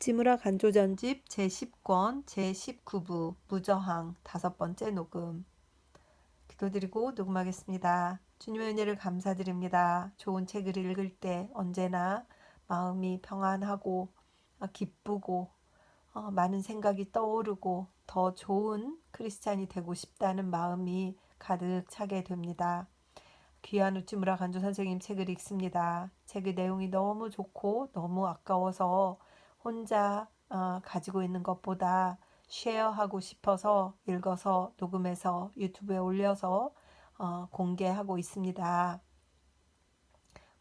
우찌무라 간조전집 제10권 제19부 무저항 5번째 녹음. 기도드리고 녹음하겠습니다. 주님의 은혜를 감사드립니다. 좋은 책을 읽을 때 언제나 마음이 평안하고 기쁘고 많은 생각이 떠오르고 더 좋은 크리스찬이 되고 싶다는 마음이 가득 차게 됩니다. 귀한 우찌무라 간조 선생님 책을 읽습니다. 책의 내용이 너무 좋고 너무 아까워서 혼자 가지고 있는 것보다 쉐어하고 싶어서 읽어서 녹음해서 유튜브에 올려서 공개하고 있습니다.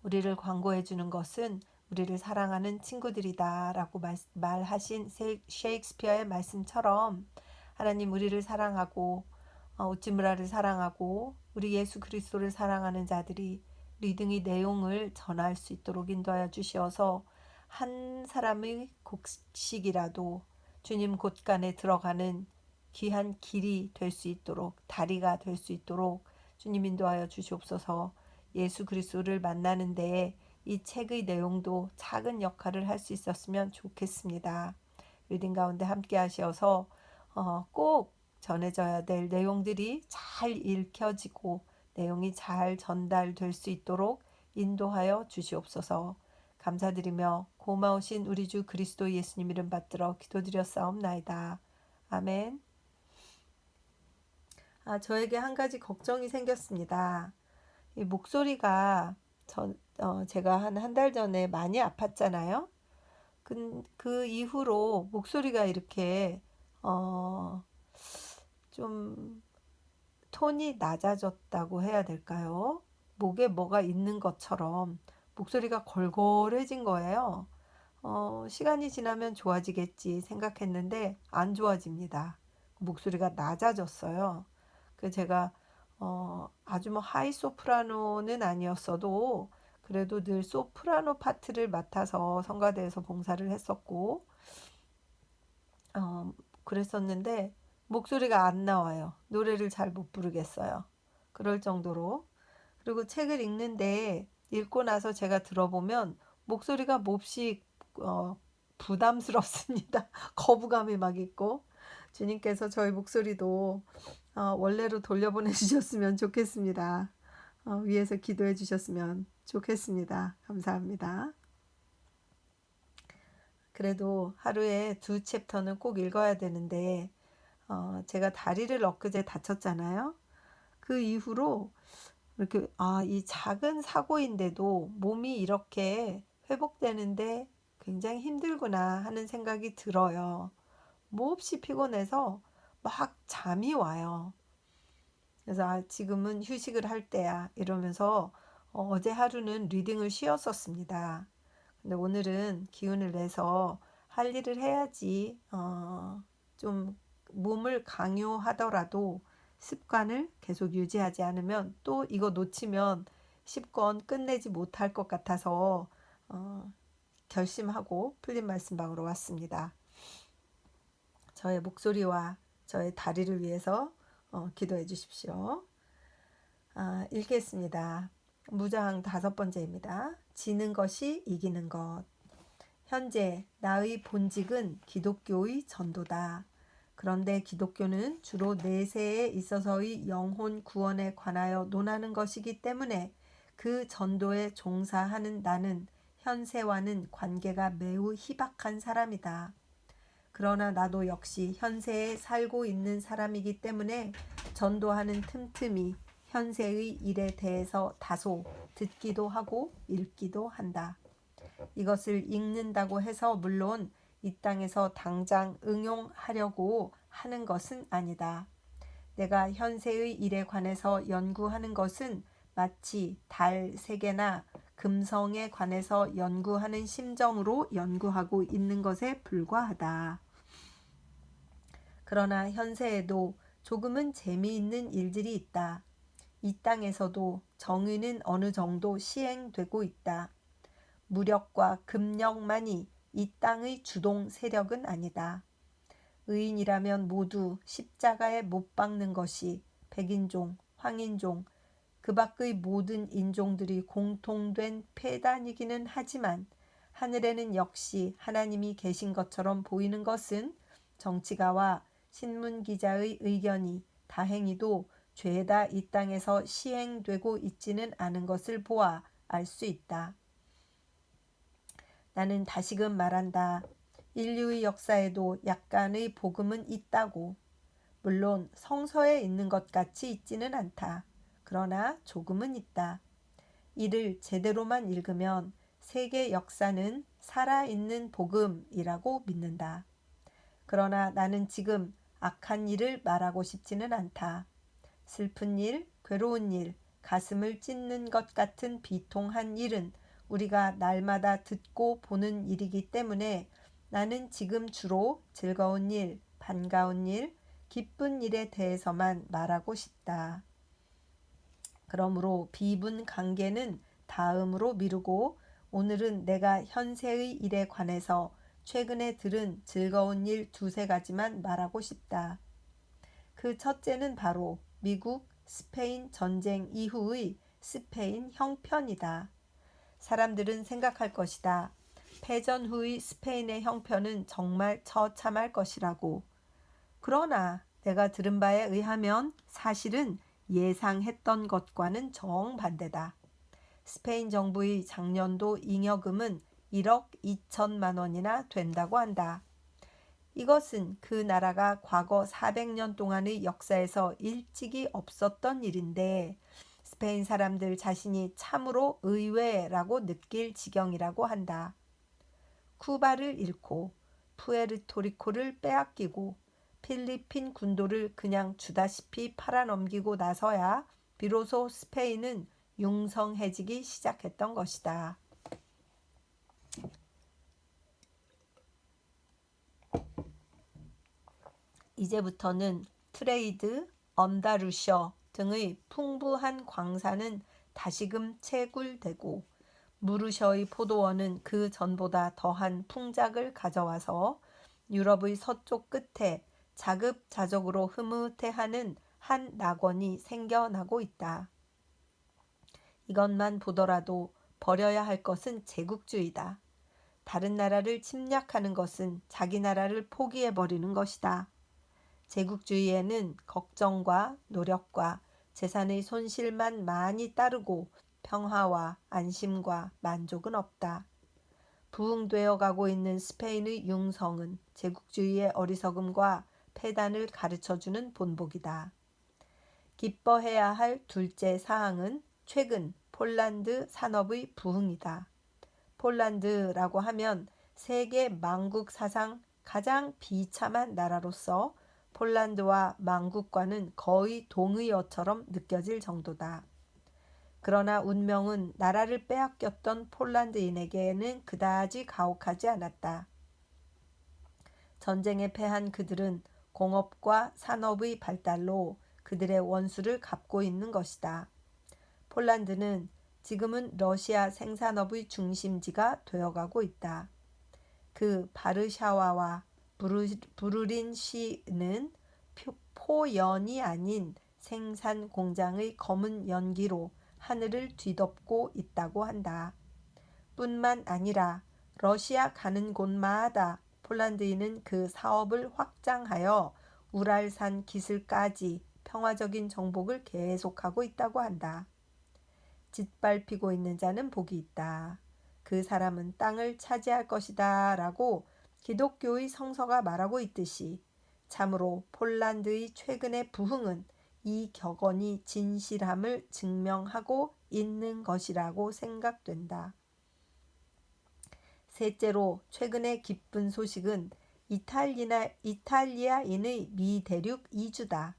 우리를 광고해 주는 것은 우리를 사랑하는 친구들이다 라고 말하신 셰익스피어의 말씀처럼 하나님 우리를 사랑하고 우찌무라를 사랑하고 우리 예수 그리스도를 사랑하는 자들이 리딩의 내용을 전할 수 있도록 인도하여 주시어서 한 사람의 곡식이라도 주님 곳간에 들어가는 귀한 길이 될 수 있도록 다리가 될 수 있도록 주님 인도하여 주시옵소서. 예수 그리스도를 만나는 데에 이 책의 내용도 작은 역할을 할 수 있었으면 좋겠습니다. 리딩 가운데 함께 하셔서 꼭 전해져야 될 내용들이 잘 읽혀지고 내용이 잘 전달될 수 있도록 인도하여 주시옵소서. 감사드리며 고마우신 우리 주 그리스도 예수님 이름 받들어 기도드렸사옵나이다. 아멘. 저에게 한 가지 걱정이 생겼습니다. 이 목소리가 제가 한 달 전에 많이 아팠잖아요. 그 이후로 목소리가 이렇게 좀 톤이 낮아졌다고 해야 될까요? 목에 뭐가 있는 것처럼 목소리가 걸걸해진 거예요. 시간이 지나면 좋아지겠지 생각했는데 안 좋아집니다. 목소리가 낮아졌어요. 그래서 제가 아주 하이 소프라노는 아니었어도 그래도 늘 소프라노 파트를 맡아서 성가대에서 봉사를 했었고 그랬었는데 목소리가 안 나와요. 노래를 잘 못 부르겠어요. 그럴 정도로. 그리고 책을 읽는데 읽고 나서 제가 들어보면 목소리가 몹시 부담스럽습니다. 거부감이 막 있고 주님께서 저희 목소리도 원래로 돌려보내 주셨으면 좋겠습니다. 위에서 기도해 주셨으면 좋겠습니다. 감사합니다. 그래도 하루에 2챕터는 꼭 읽어야 되는데 제가 다리를 엊그제 다쳤잖아요. 그 이후로 이렇게 이 작은 사고인데도 몸이 이렇게 회복되는데 굉장히 힘들구나 하는 생각이 들어요. 몹시 피곤해서 막 잠이 와요. 그래서 지금은 휴식을 할 때야 이러면서 어제 하루는 리딩을 쉬었었습니다. 근데 오늘은 기운을 내서 할 일을 해야지 좀 몸을 강요하더라도 습관을 계속 유지하지 않으면 또 이거 놓치면 10권 끝내지 못할 것 같아서 결심하고 풀린 말씀방으로 왔습니다. 저의 목소리와 저의 다리를 위해서 기도해 주십시오. 읽겠습니다. 무저항 5번째입니다. 지는 것이 이기는 것. 현재 나의 본직은 기독교의 전도다. 그런데 기독교는 주로 내세에 있어서의 영혼 구원에 관하여 논하는 것이기 때문에 그 전도에 종사하는 나는 현세와는 관계가 매우 희박한 사람이다. 그러나 나도 역시 현세에 살고 있는 사람이기 때문에 전도하는 틈틈이 현세의 일에 대해서 다소 듣기도 하고 읽기도 한다. 이것을 읽는다고 해서 물론 이 땅에서 당장 응용하려고 하는 것은 아니다. 내가 현세의 일에 관해서 연구하는 것은 마치 달 세계나 금성에 관해서 연구하는 심정으로 연구하고 있는 것에 불과하다. 그러나 현세에도 조금은 재미있는 일들이 있다. 이 땅에서도 정의는 어느 정도 시행되고 있다. 무력과 급력만이 이 땅의 주동 세력은 아니다. 의인이라면 모두 십자가에 못 박는 것이 백인종, 황인종, 그 밖의 모든 인종들이 공통된 폐단이기는 하지만 하늘에는 역시 하나님이 계신 것처럼 보이는 것은 정치가와 신문기자의 의견이 다행히도 죄다 이 땅에서 시행되고 있지는 않은 것을 보아 알 수 있다. 나는 다시금 말한다. 인류의 역사에도 약간의 복음은 있다고. 물론 성서에 있는 것 같이 있지는 않다. 그러나 조금은 있다. 이를 제대로만 읽으면 세계 역사는 살아있는 복음이라고 믿는다. 그러나 나는 지금 악한 일을 말하고 싶지는 않다. 슬픈 일, 괴로운 일, 가슴을 찢는 것 같은 비통한 일은 우리가 날마다 듣고 보는 일이기 때문에 나는 지금 주로 즐거운 일, 반가운 일, 기쁜 일에 대해서만 말하고 싶다. 그러므로 비분 관계는 다음으로 미루고 오늘은 내가 현세의 일에 관해서 최근에 들은 즐거운 일 두세 가지만 말하고 싶다. 그 첫째는 바로 미국 스페인 전쟁 이후의 스페인 형편이다. 사람들은 생각할 것이다. 패전 후의 스페인의 형편은 정말 처참할 것이라고. 그러나 내가 들은 바에 의하면 사실은 예상했던 것과는 정반대다. 스페인 정부의 작년도 잉여금은 1억 2천만 원이나 된다고 한다. 이것은 그 나라가 과거 400년 동안의 역사에서 일찍이 없었던 일인데 스페인 사람들 자신이 참으로 의외라고 느낄 지경이라고 한다. 쿠바를 잃고 푸에르토리코를 빼앗기고 필리핀 군도를 그냥 주다시피 팔아넘기고 나서야 비로소 스페인은 융성해지기 시작했던 것이다. 이제부터는 트레이드, 언다루셔 등의 풍부한 광산은 다시금 채굴되고 무르셔의 포도원은 그 전보다 더한 풍작을 가져와서 유럽의 서쪽 끝에 자급자족으로 흐뭇해하는 한 낙원이 생겨나고 있다. 이것만 보더라도 버려야 할 것은 제국주의다. 다른 나라를 침략하는 것은 자기 나라를 포기해버리는 것이다. 제국주의에는 걱정과 노력과 재산의 손실만 많이 따르고 평화와 안심과 만족은 없다. 부흥되어 가고 있는 스페인의 융성은 제국주의의 어리석음과 패단을 가르쳐주는 본보기다. 기뻐해야 할 둘째 사항은 최근 폴란드 산업의 부흥이다. 폴란드라고 하면 세계 망국 사상 가장 비참한 나라로서 폴란드와 망국과는 거의 동의어처럼 느껴질 정도다. 그러나 운명은 나라를 빼앗겼던 폴란드인에게는 그다지 가혹하지 않았다. 전쟁에 패한 그들은 공업과 산업의 발달로 그들의 원수를 갚고 있는 것이다. 폴란드는 지금은 러시아 생산업의 중심지가 되어가고 있다. 그 바르샤와와 부르린시는 포연이 아닌 생산 공장의 검은 연기로 하늘을 뒤덮고 있다고 한다. 뿐만 아니라 러시아 가는 곳마다 폴란드인은 그 사업을 확장하여 우랄산 기슭까지 평화적인 정복을 계속하고 있다고 한다. 짓밟히고 있는 자는 복이 있다. 그 사람은 땅을 차지할 것이다 라고 기독교의 성서가 말하고 있듯이 참으로 폴란드의 최근의 부흥은 이 격언이 진실함을 증명하고 있는 것이라고 생각된다. 셋째로 최근의 기쁜 소식은 이탈리아인의 미대륙 이주다.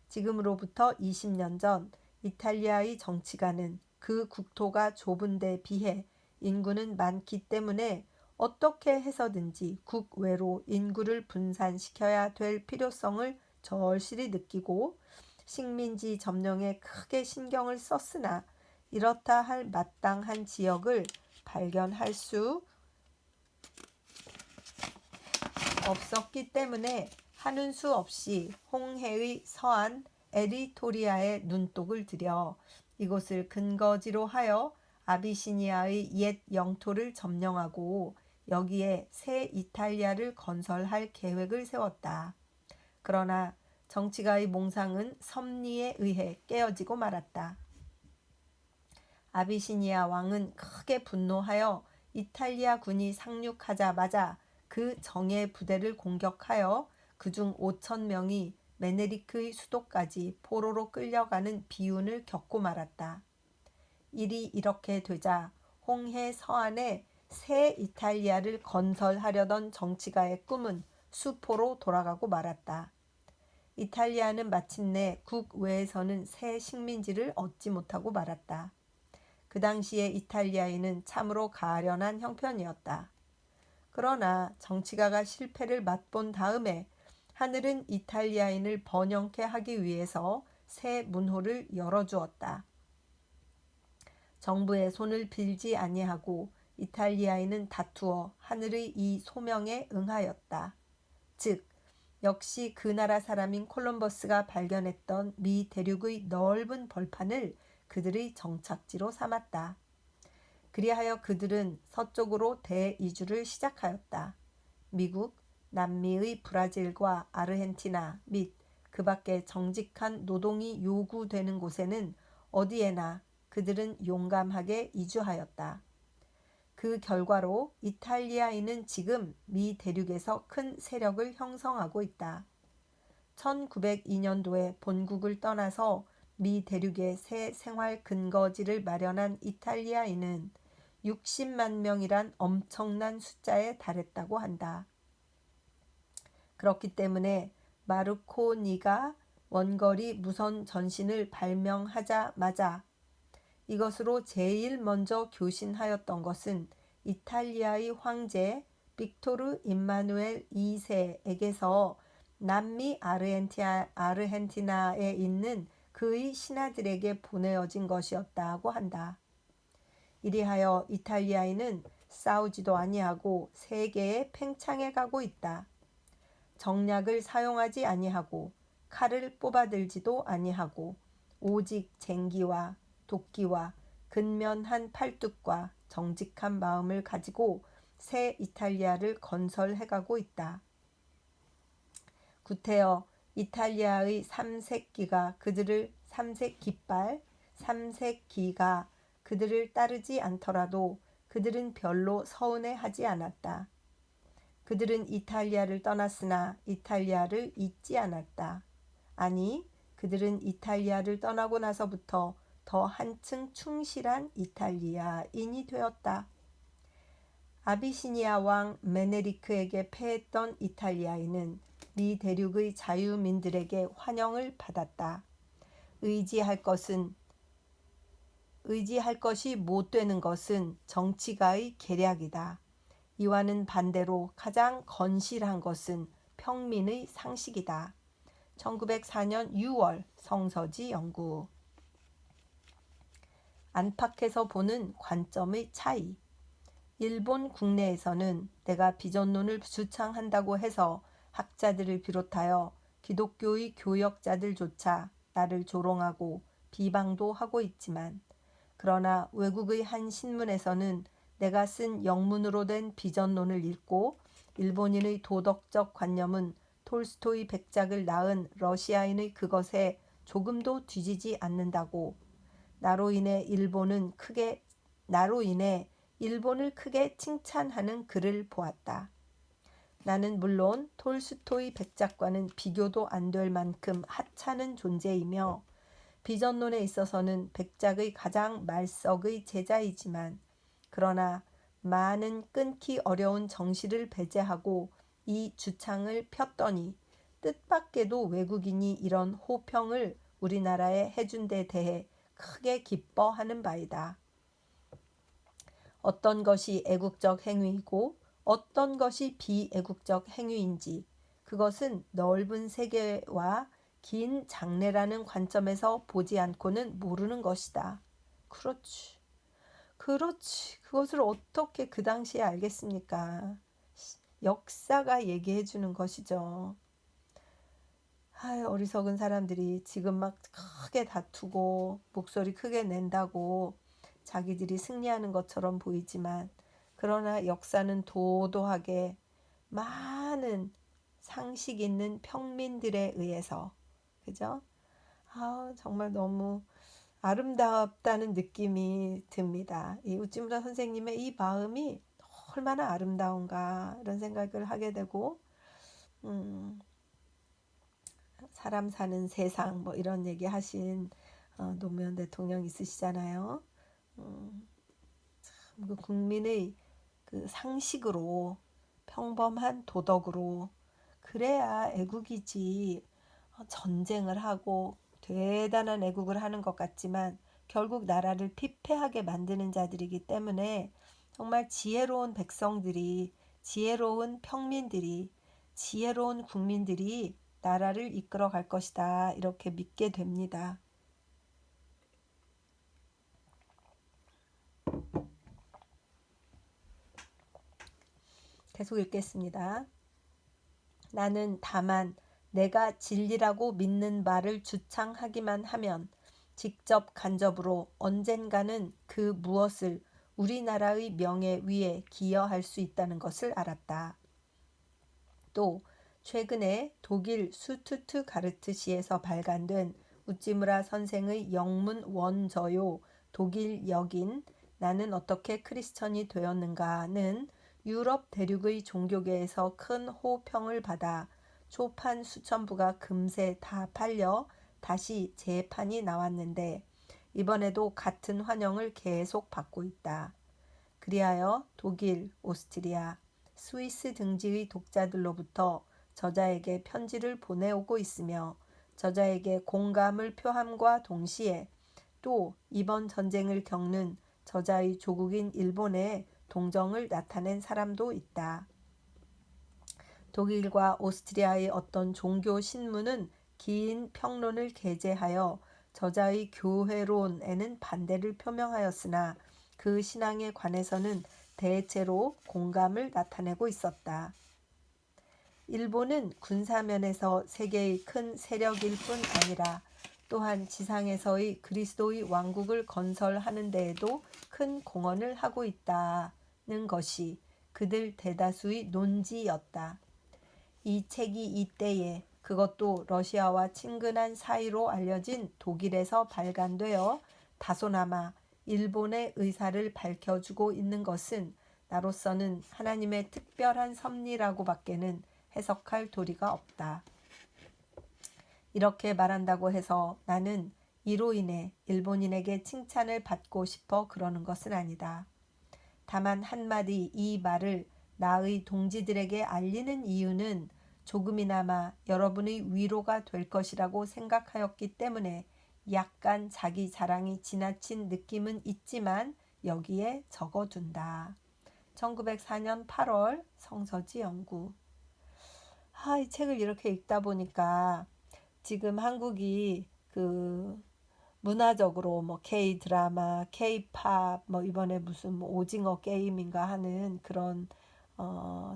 지금으로부터 20년 전 이탈리아의 정치가는 그 국토가 좁은 데 비해 인구는 많기 때문에 어떻게 해서든지 국외로 인구를 분산시켜야 될 필요성을 절실히 느끼고 식민지 점령에 크게 신경을 썼으나 이렇다 할 마땅한 지역을 발견할 수 없었기 때문에 하는 수 없이 홍해의 서안 에리토리아에 눈독을 들여 이곳을 근거지로 하여 아비시니아의 옛 영토를 점령하고 여기에 새 이탈리아를 건설할 계획을 세웠다. 그러나 정치가의 몽상은 섭리에 의해 깨어지고 말았다. 아비시니아 왕은 크게 분노하여 이탈리아 군이 상륙하자마자 그 정예 부대를 공격하여 그중 5,000명이 메네리크의 수도까지 포로로 끌려가는 비운을 겪고 말았다. 일이 이렇게 되자 홍해 서안에 새 이탈리아를 건설하려던 정치가의 꿈은 수포로 돌아가고 말았다. 이탈리아는 마침내 국외에서는 새 식민지를 얻지 못하고 말았다. 그 당시의 이탈리아인은 참으로 가련한 형편이었다. 그러나 정치가가 실패를 맛본 다음에 하늘은 이탈리아인을 번영케 하기 위해서 새 문호를 열어주었다. 정부의 손을 빌지 아니하고 이탈리아인은 다투어 하늘의 이 소명에 응하였다. 즉 역시 그 나라 사람인 콜럼버스가 발견했던 미 대륙의 넓은 벌판을 그들의 정착지로 삼았다. 그리하여 그들은 서쪽으로 대이주를 시작하였다. 미국, 남미의 브라질과 아르헨티나 및 그 밖에 정직한 노동이 요구되는 곳에는 어디에나 그들은 용감하게 이주하였다. 그 결과로 이탈리아인은 지금 미 대륙에서 큰 세력을 형성하고 있다. 1902년도에 본국을 떠나서 미 대륙에 새 생활 근거지를 마련한 이탈리아인은 60만 명이란 엄청난 숫자에 달했다고 한다. 그렇기 때문에 마르코니가 원거리 무선 전신을 발명하자마자 이것으로 제일 먼저 교신하였던 것은 이탈리아의 황제 빅토르 임마누엘 2세에게서 남미 아르헨티나에 있는 그의 신하들에게 보내어진 것이었다고 한다. 이리하여 이탈리아인은 싸우지도 아니하고 세계의 팽창해 가고 있다. 정략을 사용하지 아니하고 칼을 뽑아들지도 아니하고 오직 쟁기와 도끼와 근면한 팔뚝과 정직한 마음을 가지고 새 이탈리아를 건설해가고 있다. 구태여 이탈리아의 삼색기가 그들을 따르지 않더라도 그들은 별로 서운해하지 않았다. 그들은 이탈리아를 떠났으나 이탈리아를 잊지 않았다. 아니, 그들은 이탈리아를 떠나고 나서부터 더 한층 충실한 이탈리아인이 되었다. 아비시니아 왕 메네리크에게 패했던 이탈리아인은 미 대륙의 자유민들에게 환영을 받았다. 의지할 것이 못 되는 것은 정치가의 계략이다. 이와는 반대로 가장 건실한 것은 평민의 상식이다. 1904년 6월 성서지 연구. 안팎에서 보는 관점의 차이. 일본 국내에서는 내가 비전론을 주창한다고 해서 학자들을 비롯하여 기독교의 교역자들조차 나를 조롱하고 비방도 하고 있지만, 그러나 외국의 한 신문에서는 내가 쓴 영문으로 된 비전론을 읽고 일본인의 도덕적 관념은 톨스토이 백작을 낳은 러시아인의 그것에 조금도 뒤지지 않는다고, 나로 인해 일본을 크게 칭찬하는 글을 보았다. 나는 물론 톨스토이 백작과는 비교도 안 될 만큼 하찮은 존재이며 비전론에 있어서는 백작의 가장 말석의 제자이지만, 그러나 많은 끊기 어려운 정시를 배제하고 이 주창을 폈더니 뜻밖에도 외국인이 이런 호평을 우리나라에 해준 데 대해 크게 기뻐하는 바이다. 어떤 것이 애국적 행위이고 어떤 것이 비애국적 행위인지 그것은 넓은 세계와 긴 장래라는 관점에서 보지 않고는 모르는 것이다. 그렇지. 그것을 어떻게 그 당시에 알겠습니까? 역사가 얘기해 주는 것이죠. 어리석은 사람들이 지금 막 크게 다투고 목소리 크게 낸다고 자기들이 승리하는 것처럼 보이지만 그러나 역사는 도도하게 많은 상식 있는 평민들에 의해서 그죠? 정말 너무 아름답다는 느낌이 듭니다. 이 우찌무라 선생님의 이 마음이 얼마나 아름다운가 이런 생각을 하게 되고 사람 사는 세상 뭐 이런 얘기 하신 노무현 대통령 있으시잖아요. 그 국민의 그 상식으로 평범한 도덕으로 그래야 애국이지. 전쟁을 하고 대단한 애국을 하는 것 같지만 결국 나라를 피폐하게 만드는 자들이기 때문에 정말 지혜로운 백성들이, 지혜로운 평민들이, 지혜로운 국민들이 나라를 이끌어 갈 것이다. 이렇게 믿게 됩니다. 계속 읽겠습니다. 나는 다만 내가 진리라고 믿는 바를 주창하기만 하면 직접 간접으로 언젠가는 그 무엇을 우리나라의 명예 위에 기여할 수 있다는 것을 알았다. 또 최근에 독일 수투트가르트시에서 발간된 우찌무라 선생의 영문 원저요 독일 역인 나는 어떻게 크리스천이 되었는가는 유럽 대륙의 종교계에서 큰 호평을 받아 초판 수천 부가 금세 다 팔려 다시 재판이 나왔는데 이번에도 같은 환영을 계속 받고 있다. 그리하여 독일, 오스트리아, 스위스 등지의 독자들로부터 저자에게 편지를 보내오고 있으며 저자에게 공감을 표함과 동시에 또 이번 전쟁을 겪는 저자의 조국인 일본에 동정을 나타낸 사람도 있다. 독일과 오스트리아의 어떤 종교 신문은 긴 평론을 게재하여 저자의 교회론에는 반대를 표명하였으나 그 신앙에 관해서는 대체로 공감을 나타내고 있었다. 일본은 군사면에서 세계의 큰 세력일 뿐 아니라 또한 지상에서의 그리스도의 왕국을 건설하는 데에도 큰 공헌을 하고 있다는 것이 그들 대다수의 논지였다. 이 책이 이때에 그것도 러시아와 친근한 사이로 알려진 독일에서 발간되어 다소나마 일본의 의사를 밝혀주고 있는 것은 나로서는 하나님의 특별한 섭리라고 밖에는 해석할 도리가 없다. 이렇게 말한다고 해서 나는 이로 인해 일본인에게 칭찬을 받고 싶어 그러는 것은 아니다. 다만 한마디 이 말을 나의 동지들에게 알리는 이유는 조금이나마 여러분의 위로가 될 것이라고 생각하였기 때문에 약간 자기 자랑이 지나친 느낌은 있지만 여기에 적어둔다. 1904년 8월 성서지 연구. 이 책을 이렇게 읽다 보니까 지금 한국이 그 문화적으로 뭐 K 드라마, K 팝, 뭐 이번에 무슨 뭐 오징어 게임인가 하는 그런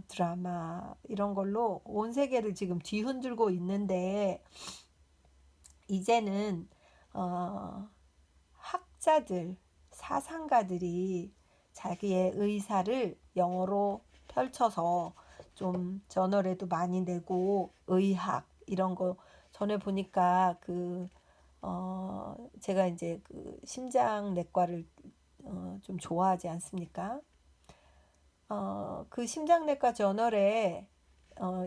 드라마 이런 걸로 온 세계를 지금 뒤흔들고 있는데 이제는 학자들, 사상가들이 자기의 의사를 영어로 펼쳐서 좀 저널에도 많이 내고 의학 이런 거 전에 보니까 제가 이제 그 심장내과를 좀 좋아하지 않습니까? 그 심장내과 저널에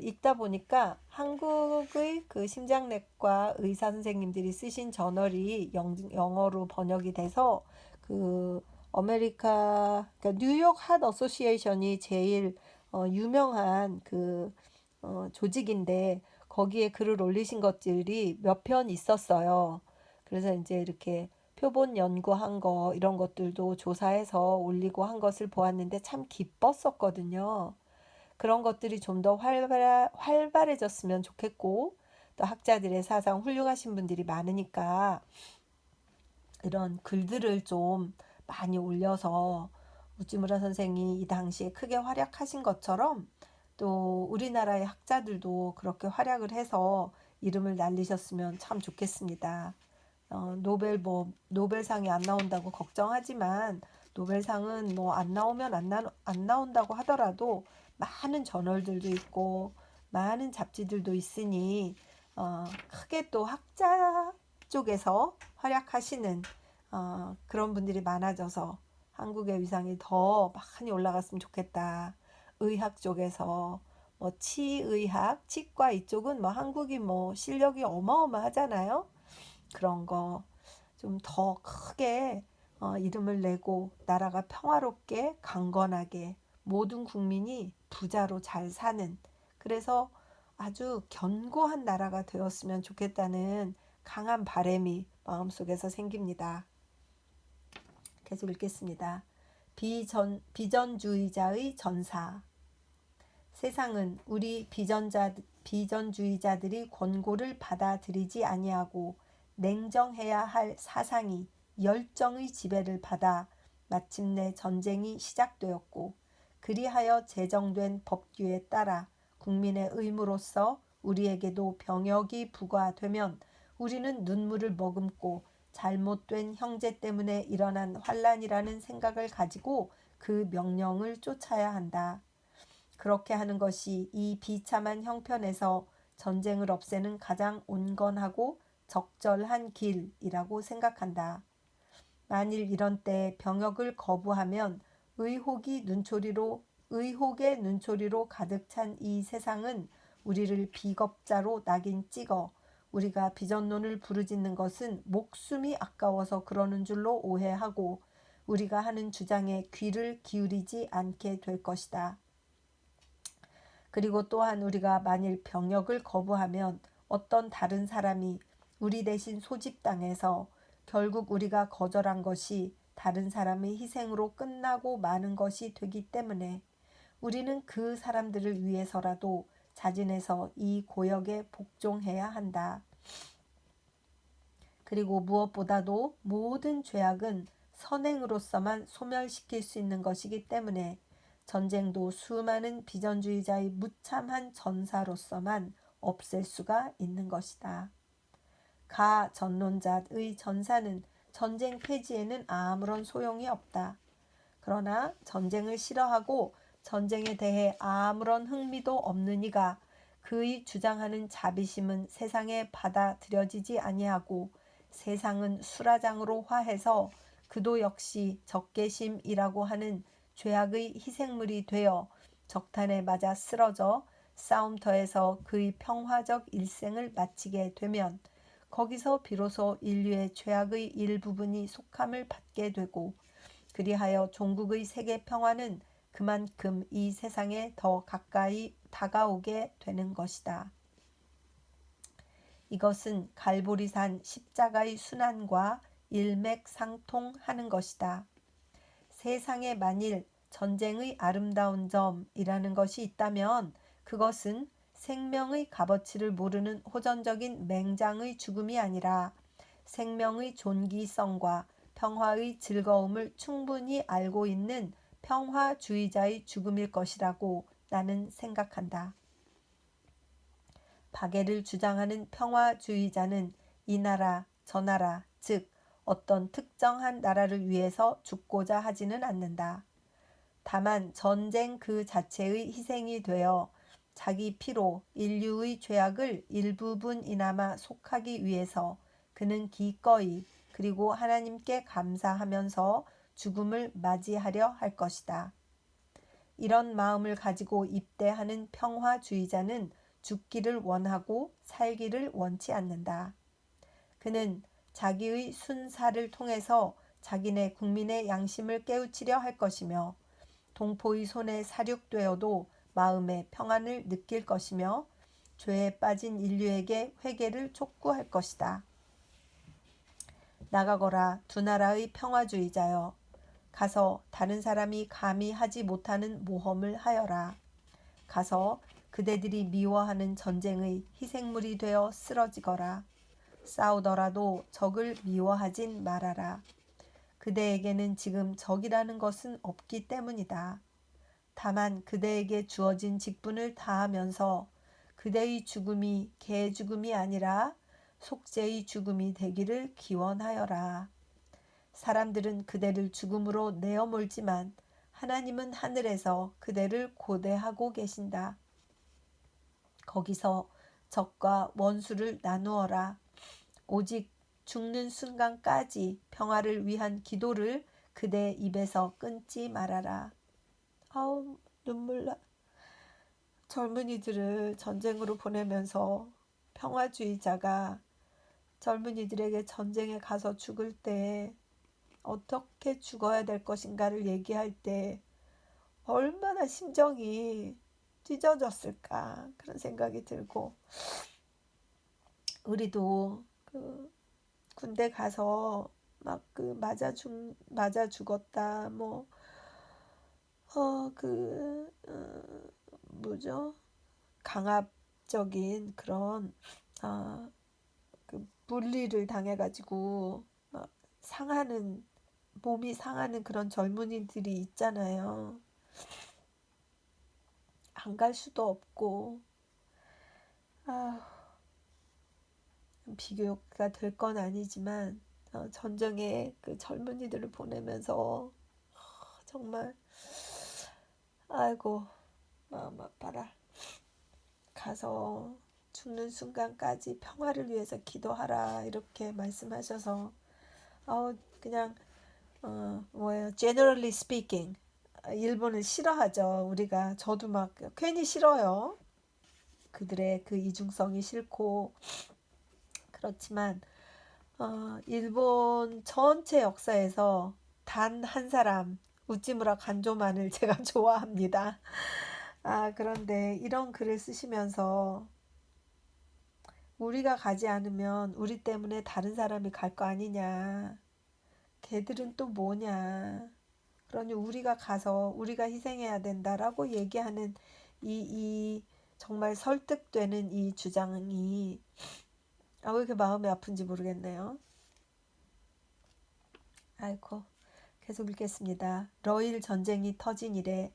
읽다 보니까 한국의 그 심장내과 의사 선생님들이 쓰신 저널이 영어로 번역이 돼서 그 그러니까 뉴욕 핫 어소시에이션이 제일 유명한 그 조직인데 거기에 글을 올리신 것들이 몇 편 있었어요. 그래서 이제 이렇게 표본 연구한 거 이런 것들도 조사해서 올리고 한 것을 보았는데 참 기뻤었거든요. 그런 것들이 좀 더 활발해졌으면 좋겠고 또 학자들의 사상 훌륭하신 분들이 많으니까 이런 글들을 좀 많이 올려서 우찌무라 선생이 이 당시에 크게 활약하신 것처럼 또 우리나라의 학자들도 그렇게 활약을 해서 이름을 날리셨으면 참 좋겠습니다. 노벨상이 안 나온다고 걱정하지만 노벨상은 뭐 안 나오면 안 나온다고 하더라도 많은 저널들도 있고 많은 잡지들도 있으니 크게 또 학자 쪽에서 활약하시는 그런 분들이 많아져서 한국의 위상이 더 많이 올라갔으면 좋겠다. 의학 쪽에서 뭐 치의학, 치과 이쪽은 뭐 한국이 뭐 실력이 어마어마하잖아요. 그런 거 좀 더 크게 이름을 내고 나라가 평화롭게 강건하게 모든 국민이 부자로 잘 사는 그래서 아주 견고한 나라가 되었으면 좋겠다는 강한 바람이 마음속에서 생깁니다. 계속 읽겠습니다. 비전주의자의 전사. 세상은 우리 비전주의자들이 권고를 받아들이지 아니하고 냉정해야 할 사상이 열정의 지배를 받아 마침내 전쟁이 시작되었고 그리하여 제정된 법규에 따라 국민의 의무로서 우리에게도 병역이 부과되면 우리는 눈물을 머금고 잘못된 형제 때문에 일어난 환란이라는 생각을 가지고 그 명령을 쫓아야 한다. 그렇게 하는 것이 이 비참한 형편에서 전쟁을 없애는 가장 온건하고 적절한 길이라고 생각한다. 만일 이런 때 병역을 거부하면 의혹의 눈초리로 가득 찬 이 세상은 우리를 비겁자로 낙인 찍어 우리가 비전론을 부르짖는 것은 목숨이 아까워서 그러는 줄로 오해하고 우리가 하는 주장에 귀를 기울이지 않게 될 것이다. 그리고 또한 우리가 만일 병역을 거부하면 어떤 다른 사람이 우리 대신 소집당해서 결국 우리가 거절한 것이 다른 사람의 희생으로 끝나고 마는 것이 되기 때문에 우리는 그 사람들을 위해서라도 자진해서 이 고역에 복종해야 한다. 그리고 무엇보다도 모든 죄악은 선행으로서만 소멸시킬 수 있는 것이기 때문에 전쟁도 수많은 비전주의자의 무참한 전사로서만 없앨 수가 있는 것이다. 가전론자의 전사는 전쟁 폐지에는 아무런 소용이 없다. 그러나 전쟁을 싫어하고 전쟁에 대해 아무런 흥미도 없는 이가 그의 주장하는 자비심은 세상에 받아들여지지 아니하고 세상은 수라장으로 화해서 그도 역시 적개심이라고 하는 죄악의 희생물이 되어 적탄에 맞아 쓰러져 싸움터에서 그의 평화적 일생을 마치게 되면 거기서 비로소 인류의 죄악의 일부분이 속함을 받게 되고 그리하여 종국의 세계 평화는 그만큼 이 세상에 더 가까이 다가오게 되는 것이다. 이것은 갈보리산 십자가의 순환과 일맥상통하는 것이다. 세상에 만일 전쟁의 아름다운 점이라는 것이 있다면 그것은 생명의 값어치를 모르는 호전적인 맹장의 죽음이 아니라 생명의 존귀성과 평화의 즐거움을 충분히 알고 있는 평화주의자의 죽음일 것이라고 나는 생각한다. 박애를 주장하는 평화주의자는 이 나라, 저 나라, 즉 어떤 특정한 나라를 위해서 죽고자 하지는 않는다. 다만 전쟁 그 자체의 희생이 되어 자기 피로 인류의 죄악을 일부분이나마 속하기 위해서 그는 기꺼이 그리고 하나님께 감사하면서 죽음을 맞이하려 할 것이다. 이런 마음을 가지고 입대하는 평화주의자는 죽기를 원하고 살기를 원치 않는다. 그는 자기의 순사를 통해서 자기네 국민의 양심을 깨우치려 할 것이며 동포의 손에 사륙되어도 마음의 평안을 느낄 것이며 죄에 빠진 인류에게 회개를 촉구할 것이다. 나가거라 두 나라의 평화주의자여 가서 다른 사람이 감히 하지 못하는 모험을 하여라. 가서 그대들이 미워하는 전쟁의 희생물이 되어 쓰러지거라. 싸우더라도 적을 미워하진 말아라. 그대에게는 지금 적이라는 것은 없기 때문이다. 다만 그대에게 주어진 직분을 다하면서 그대의 죽음이 개 죽음이 아니라 속죄의 죽음이 되기를 기원하여라. 사람들은 그대를 죽음으로 내어 몰지만 하나님은 하늘에서 그대를 고대하고 계신다. 거기서 적과 원수를 나누어라. 오직 죽는 순간까지 평화를 위한 기도를 그대 입에서 끊지 말아라. 아우, 눈물 나. 젊은이들을 전쟁으로 보내면서 평화주의자가 젊은이들에게 전쟁에 가서 죽을 때 어떻게 죽어야 될 것인가를 얘기할 때 얼마나 심정이 찢어졌을까 그런 생각이 들고, 우리도 그 군대 가서 막 그 맞아 죽었다 뭐죠, 강압적인 그런 그 물리를 당해가지고 막 몸이 상하는 그런 젊은이들이 있잖아요. 안 갈 수도 없고, 비교가 될 건 아니지만 전쟁에 그 젊은이들을 보내면서 정말 아이고 마음 아파라. 가서 죽는 순간까지 평화를 위해서 기도하라 이렇게 말씀하셔서 그냥 generally speaking 일본을 싫어하죠. 우리가 저도 막 괜히 싫어요. 그들의 그 이중성이 싫고, 그렇지만 일본 전체 역사에서 단 한 사람 우찌무라 간조만을 제가 좋아합니다. 그런데 이런 글을 쓰시면서 우리가 가지 않으면 우리 때문에 다른 사람이 갈 거 아니냐. 걔들은 또 뭐냐. 그러니 우리가 가서 우리가 희생해야 된다라고 얘기하는 이 정말 설득되는 이 주장이 왜 이렇게 마음이 아픈지 모르겠네요. 아이고, 계속 읽겠습니다. 러일 전쟁이 터진 이래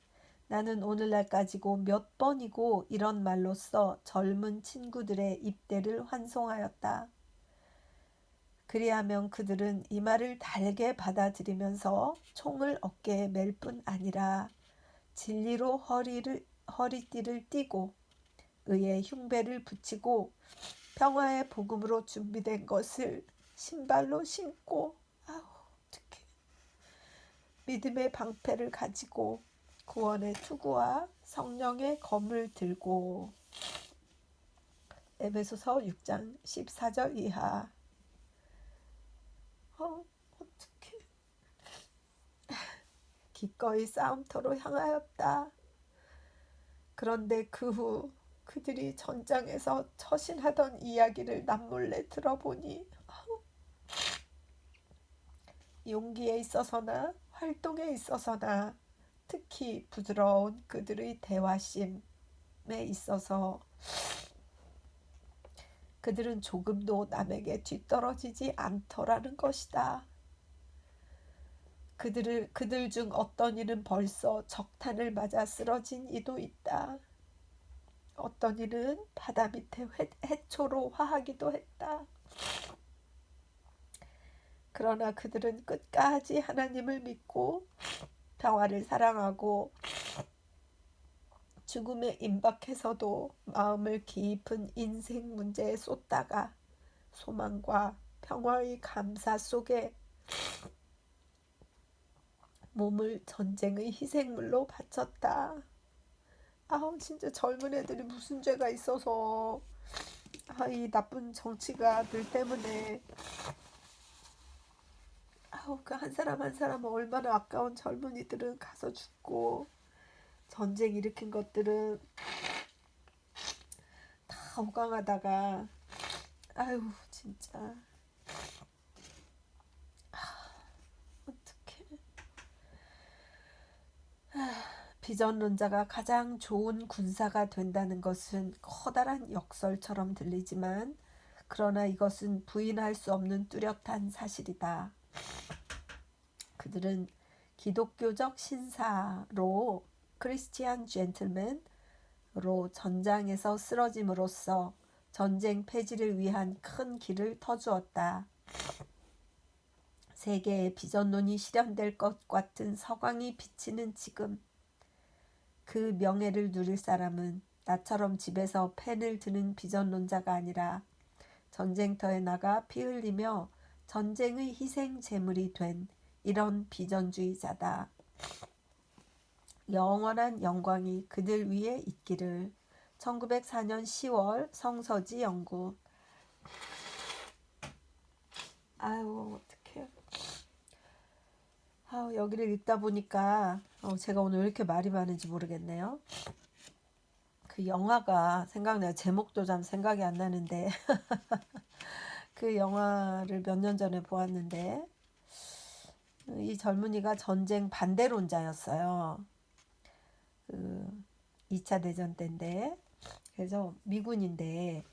나는 오늘날까지고 몇 번이고 이런 말로써 젊은 친구들의 입대를 환송하였다. 그리하면 그들은 이 말을 달게 받아들이면서 총을 어깨에 맬 뿐 아니라 진리로 허리띠를 띠고 의의 흉배를 붙이고 평화의 복음으로 준비된 것을 신발로 신고 어떡해. 믿음의 방패를 가지고 구원의 투구와 성령의 검을 들고. 에베소서 6장 14절 이하. 어떡해. 기꺼이 싸움터로 향하였다. 그런데 그 후 그들이 전장에서 처신하던 이야기를 남몰래 들어보니 용기에 있어서나 활동에 있어서나 특히 부드러운 그들의 대화심에 있어서 그들은 조금도 남에게 뒤떨어지지 않더라는 것이다. 그들 중 어떤 이는 벌써 적탄을 맞아 쓰러진 이도 있다. 어떤 이는 바다 밑에 해초로 화하기도 했다. 그러나 그들은 끝까지 하나님을 믿고 평화를 사랑하고 죽음에 임박해서도 마음을 깊은 인생 문제에 쏟다가 소망과 평화의 감사 속에 몸을 전쟁의 희생물로 바쳤다. 진짜 젊은 애들이 무슨 죄가 있어서 이 나쁜 정치가들 때문에 그 한 사람 한 사람 얼마나 아까운 젊은이들은 가서 죽고, 전쟁 일으킨 것들은 다 호강하다가 진짜 어떡해. 비전론자가 가장 좋은 군사가 된다는 것은 커다란 역설처럼 들리지만 그러나 이것은 부인할 수 없는 뚜렷한 사실이다. 그들은 기독교적 신사로 크리스티안 젠틀맨으로 전장에서 쓰러짐으로써 전쟁 폐지를 위한 큰 길을 터주었다. 세계의 비전론이 실현될 것 같은 서광이 비치는 지금, 그 명예를 누릴 사람은 나처럼 집에서 펜을 드는 비전론자가 아니라 전쟁터에 나가 피 흘리며 전쟁의 희생 제물이 된 이런 비전주의자다. 영원한 영광이 그들 위에 있기를. 1904년 10월 성서지 영국. 아유 어떡해. 여기를 읽다 보니까 제가 오늘 왜 이렇게 말이 많은지 모르겠네요. 그 영화가 생각나요. 제목도 참 생각이 안 나는데 그 영화를 몇 년 전에 보았는데 이 젊은이가 전쟁 반대론자였어요. 그 2차 대전 때인데, 그래서 미군인데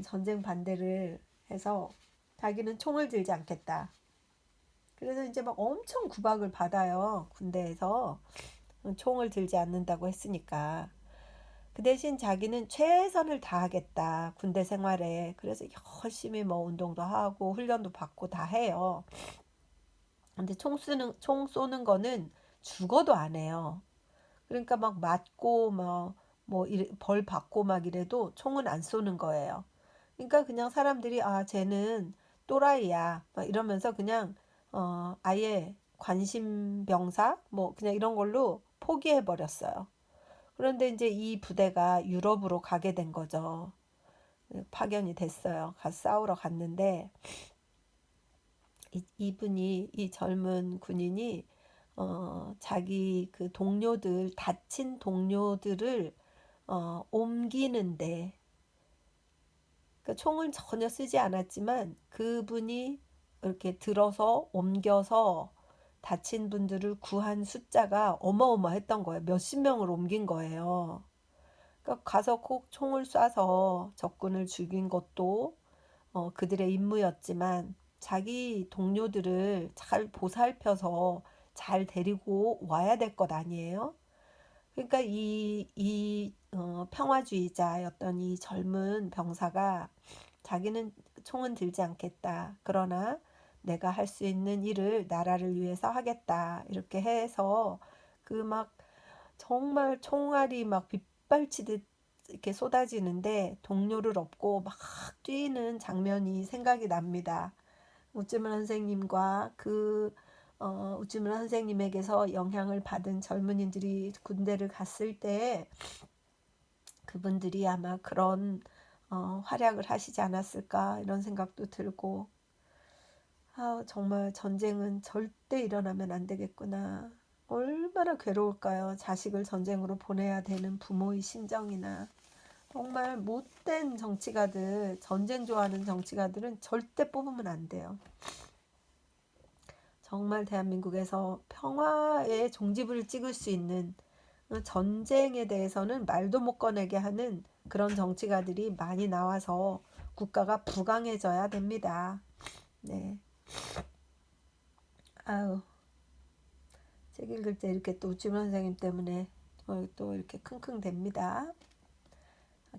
전쟁 반대를 해서 자기는 총을 들지 않겠다. 그래서 이제 막 엄청 구박을 받아요. 군대에서 총을 들지 않는다고 했으니까. 그 대신 자기는 최선을 다하겠다. 군대 생활에. 그래서 열심히 뭐 운동도 하고 훈련도 받고 다 해요. 근데 총 쏘는 거는 죽어도 안 해요. 그러니까 막 맞고 벌 받고 막 이래도 총은 안 쏘는 거예요. 그러니까 그냥 사람들이 쟤는 또라이야 막 이러면서 그냥 아예 관심병사 뭐 그냥 이런 걸로 포기해 버렸어요. 그런데 이제 이 부대가 유럽으로 가게 된 거죠. 파견이 됐어요. 가서 싸우러 갔는데 이 젊은 군인이 자기 그 동료들 다친 동료들을 옮기는데 그러니까 총을 전혀 쓰지 않았지만 그분이 이렇게 들어서 옮겨서 다친 분들을 구한 숫자가 어마어마했던 거예요. 몇십 명을 옮긴 거예요. 그러니까 가서 꼭 총을 쏴서 적군을 죽인 것도 그들의 임무였지만 자기 동료들을 잘 보살펴서 잘 데리고 와야 될 것 아니에요? 그러니까 평화주의자였던 이 젊은 병사가 자기는 총은 들지 않겠다. 그러나 내가 할 수 있는 일을 나라를 위해서 하겠다. 이렇게 해서 그 막 정말 총알이 막 빗발치듯 이렇게 쏟아지는데 동료를 업고 막 뛰는 장면이 생각이 납니다. 우찌문 선생님과 우찌문 선생님에게서 영향을 받은 젊은이들이 군대를 갔을 때 그분들이 아마 그런 활약을 하시지 않았을까 이런 생각도 들고 정말 전쟁은 절대 일어나면 안 되겠구나. 얼마나 괴로울까요? 자식을 전쟁으로 보내야 되는 부모의 심정이나. 정말 못된 정치가들, 전쟁 좋아하는 정치가들은 절대 뽑으면 안 돼요. 정말 대한민국에서 평화의 종지부를 찍을 수 있는 전쟁에 대해서는 말도 못 꺼내게 하는 그런 정치가들이 많이 나와서 국가가 부강해져야 됩니다. 네. 아유, 책 읽을 때 이렇게 또 우치문 선생님 때문에 또 이렇게 킁킁댑니다.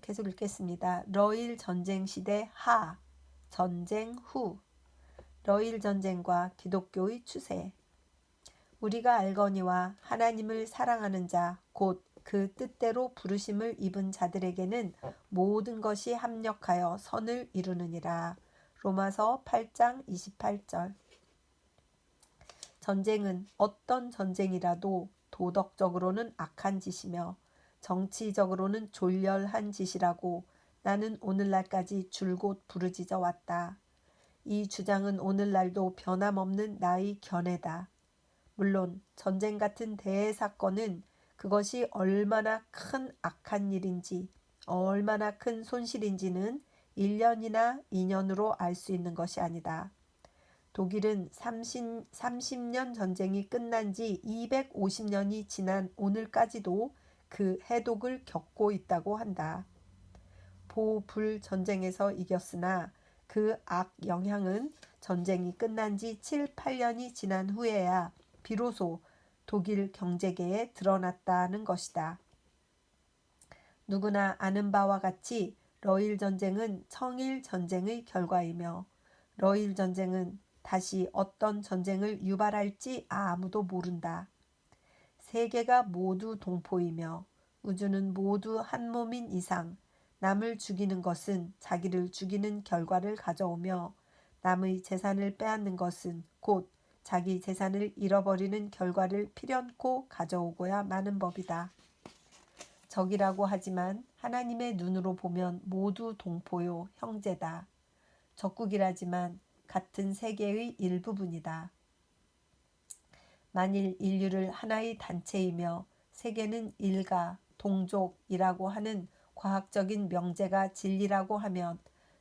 계속 읽겠습니다. 러일 전쟁 시대 하, 전쟁 후, 러일 전쟁과 기독교의 추세. 우리가 알거니와 하나님을 사랑하는 자, 곧 그 뜻대로 부르심을 입은 자들에게는 모든 것이 합력하여 선을 이루느니라. 로마서 8장 28절. 전쟁은 어떤 전쟁이라도 도덕적으로는 악한 짓이며 정치적으로는 졸렬한 짓이라고 나는 오늘날까지 줄곧 부르짖어 왔다. 이 주장은 오늘날도 변함없는 나의 견해다. 물론 전쟁 같은 대사건은 그것이 얼마나 큰 악한 일인지 얼마나 큰 손실인지는 1년이나 2년으로 알 수 있는 것이 아니다. 독일은 30년 전쟁이 끝난 지 250년이 지난 오늘까지도 그 해독을 겪고 있다고 한다. 보불 전쟁에서 이겼으나 그 악 영향은 전쟁이 끝난 지 7, 8년이 지난 후에야 비로소 독일 경제계에 드러났다는 것이다. 누구나 아는 바와 같이 러일 전쟁은 청일 전쟁의 결과이며 러일 전쟁은 다시 어떤 전쟁을 유발할지 아무도 모른다. 세계가 모두 동포이며 우주는 모두 한 몸인 이상 남을 죽이는 것은 자기를 죽이는 결과를 가져오며 남의 재산을 빼앗는 것은 곧 자기 재산을 잃어버리는 결과를 필연코 가져오고야 마는 법이다. 적이라고 하지만 하나님의 눈으로 보면 모두 동포요 형제다. 적국이라지만 같은 세계의 일부분이다. 만일 인류를 하나의 단체이며 세계는 일가, 동족이라고 하는 과학적인 명제가 진리라고 하면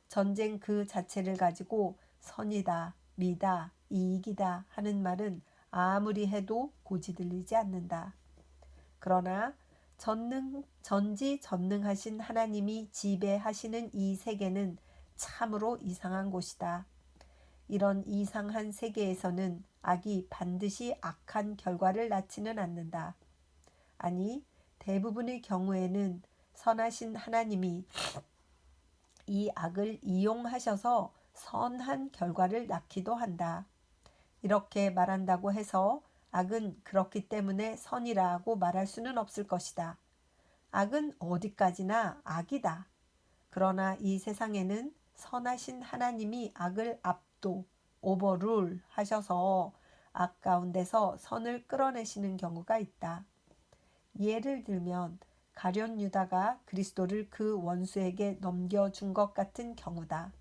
전쟁 그 자체를 가지고 선이다, 미다, 이익이다 하는 말은 아무리 해도 고지 들리지 않는다. 그러나 전지전능하신 하나님이 지배하시는 이 세계는 참으로 이상한 곳이다. 이런 이상한 세계에서는 악이 반드시 악한 결과를 낳지는 않는다. 아니, 대부분의 경우에는 선하신 하나님이 이 악을 이용하셔서 선한 결과를 낳기도 한다. 이렇게 말한다고 해서 악은 그렇기 때문에 선이라고 말할 수는 없을 것이다. 악은 어디까지나 악이다. 그러나 이 세상에는 선하신 하나님이 악을 압도, 오버룰 하셔서 악 가운데서 선을 끌어내시는 경우가 있다. 예를 들면 가룟 유다가 그리스도를 그 원수에게 넘겨준 것 같은 경우다.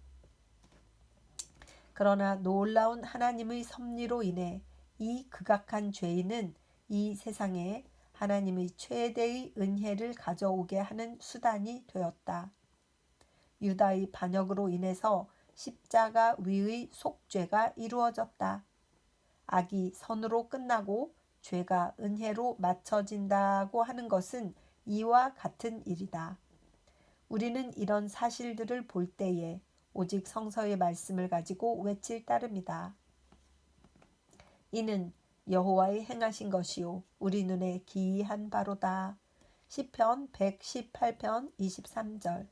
그러나 놀라운 하나님의 섭리로 인해 이 극악한 죄인은 이 세상에 하나님의 최대의 은혜를 가져오게 하는 수단이 되었다. 유다의 반역으로 인해서 십자가 위의 속죄가 이루어졌다. 악이 선으로 끝나고 죄가 은혜로 맞춰진다고 하는 것은 이와 같은 일이다. 우리는 이런 사실들을 볼 때에 오직 성서의 말씀을 가지고 외칠 따름이다. 이는 여호와의 행하신 것이요 우리 눈에 기이한 바로다. 시편 118편 23절.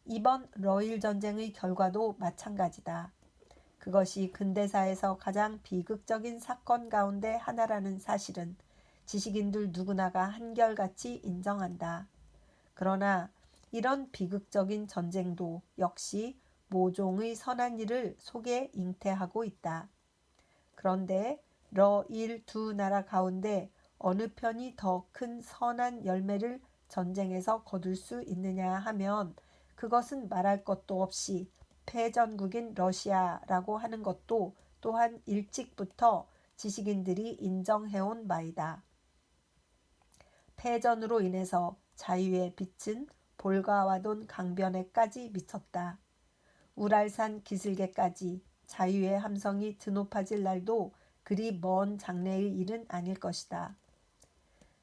이번 러일 전쟁의 결과도 마찬가지다. 그것이 근대사에서 가장 비극적인 사건 가운데 하나라는 사실은 지식인들 누구나가 한결같이 인정한다. 그러나 이런 비극적인 전쟁도 역시 모종의 선한 일을 속에 잉태하고 있다. 그런데 러일 두 나라 가운데 어느 편이 더 큰 선한 열매를 전쟁에서 거둘 수 있느냐 하면 그것은 말할 것도 없이 패전국인 러시아라고 하는 것도 또한 일찍부터 지식인들이 인정해온 바이다. 패전으로 인해서 자유의 빛은 볼가와돈 강변에까지 미쳤다. 우랄산 기슭에까지 자유의 함성이 드높아질 날도 그리 먼 장래의 일은 아닐 것이다.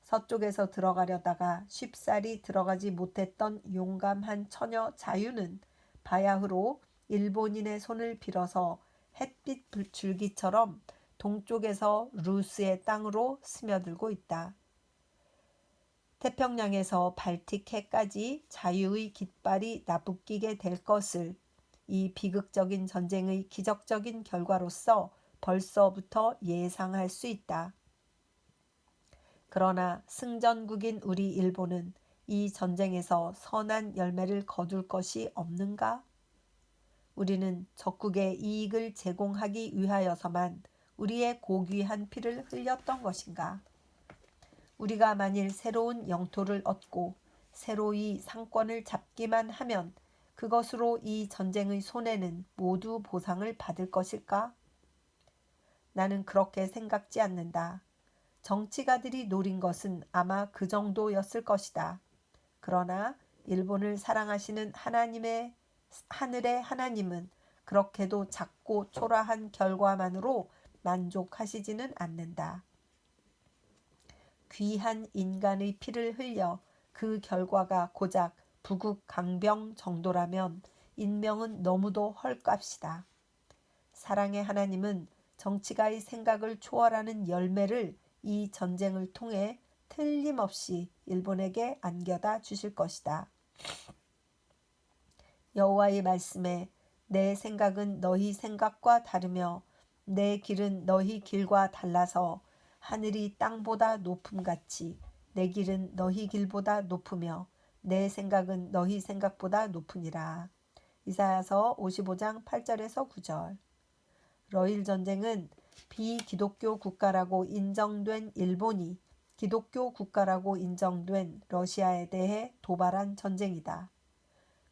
서쪽에서 들어가려다가 쉽사리 들어가지 못했던 용감한 처녀 자유는 바야흐로 일본인의 손을 빌어서 햇빛 줄기처럼 동쪽에서 루스의 땅으로 스며들고 있다. 태평양에서 발틱해까지 자유의 깃발이 나부끼게 될 것을 이 비극적인 전쟁의 기적적인 결과로서 벌써부터 예상할 수 있다. 그러나 승전국인 우리 일본은 이 전쟁에서 선한 열매를 거둘 것이 없는가? 우리는 적국에 이익을 제공하기 위하여서만 우리의 고귀한 피를 흘렸던 것인가? 우리가 만일 새로운 영토를 얻고 새로이 상권을 잡기만 하면 그것으로 이 전쟁의 손해는 모두 보상을 받을 것일까? 나는 그렇게 생각지 않는다. 정치가들이 노린 것은 아마 그 정도였을 것이다. 그러나 일본을 사랑하시는 하늘의 하나님은 그렇게도 작고 초라한 결과만으로 만족하시지는 않는다. 귀한 인간의 피를 흘려 그 결과가 고작 부국 강병 정도라면 인명은 너무도 헐값이다. 사랑의 하나님은 정치가의 생각을 초월하는 열매를 이 전쟁을 통해 틀림없이 일본에게 안겨다 주실 것이다. 여호와의 말씀에 내 생각은 너희 생각과 다르며 내 길은 너희 길과 달라서 하늘이 땅보다 높음같이 내 길은 너희 길보다 높으며 내 생각은 너희 생각보다 높으니라. 이사야서 55장 8절에서 9절. 러일 전쟁은 비기독교 국가라고 인정된 일본이 기독교 국가라고 인정된 러시아에 대해 도발한 전쟁이다.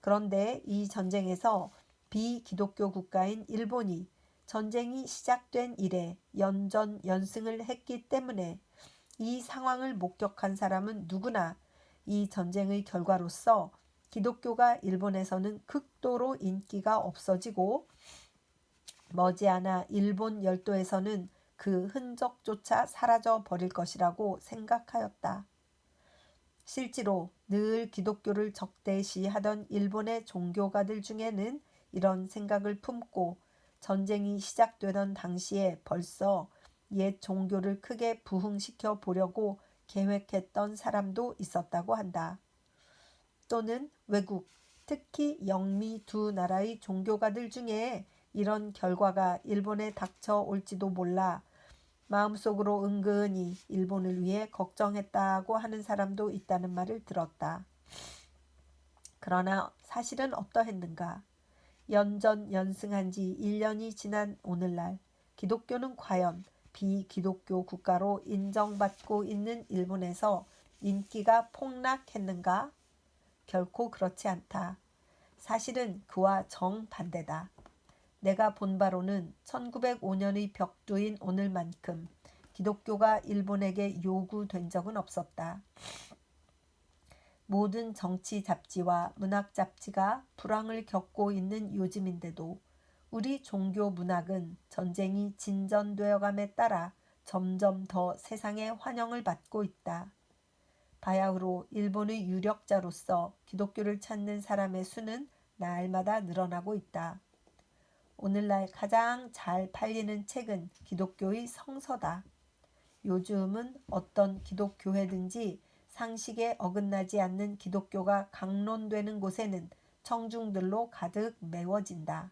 그런데 이 전쟁에서 비기독교 국가인 일본이 전쟁이 시작된 이래 연전연승을 했기 때문에 이 상황을 목격한 사람은 누구나 이 전쟁의 결과로서 기독교가 일본에서는 극도로 인기가 없어지고 머지않아 일본 열도에서는 그 흔적조차 사라져 버릴 것이라고 생각하였다. 실제로 늘 기독교를 적대시하던 일본의 종교가들 중에는 이런 생각을 품고 전쟁이 시작되던 당시에 벌써 옛 종교를 크게 부흥시켜 보려고 계획했던 사람도 있었다고 한다. 또는 외국, 특히 영미 두 나라의 종교가들 중에 이런 결과가 일본에 닥쳐올지도 몰라 마음속으로 은근히 일본을 위해 걱정했다고 하는 사람도 있다는 말을 들었다. 그러나 사실은 어떠했는가? 연전연승한 지 1년이 지난 오늘날 기독교는 과연 비기독교 국가로 인정받고 있는 일본에서 인기가 폭락했는가? 결코 그렇지 않다. 사실은 그와 정반대다. 내가 본 바로는 1905년의 벽두인 오늘만큼 기독교가 일본에게 요구된 적은 없었다. 모든 정치 잡지와 문학 잡지가 불황을 겪고 있는 요즘인데도 우리 종교 문학은 전쟁이 진전되어감에 따라 점점 더 세상의 환영을 받고 있다. 바야흐로 일본의 유력자로서 기독교를 찾는 사람의 수는 날마다 늘어나고 있다. 오늘날 가장 잘 팔리는 책은 기독교의 성서다. 요즘은 어떤 기독교회든지 상식에 어긋나지 않는 기독교가 강론되는 곳에는 청중들로 가득 메워진다.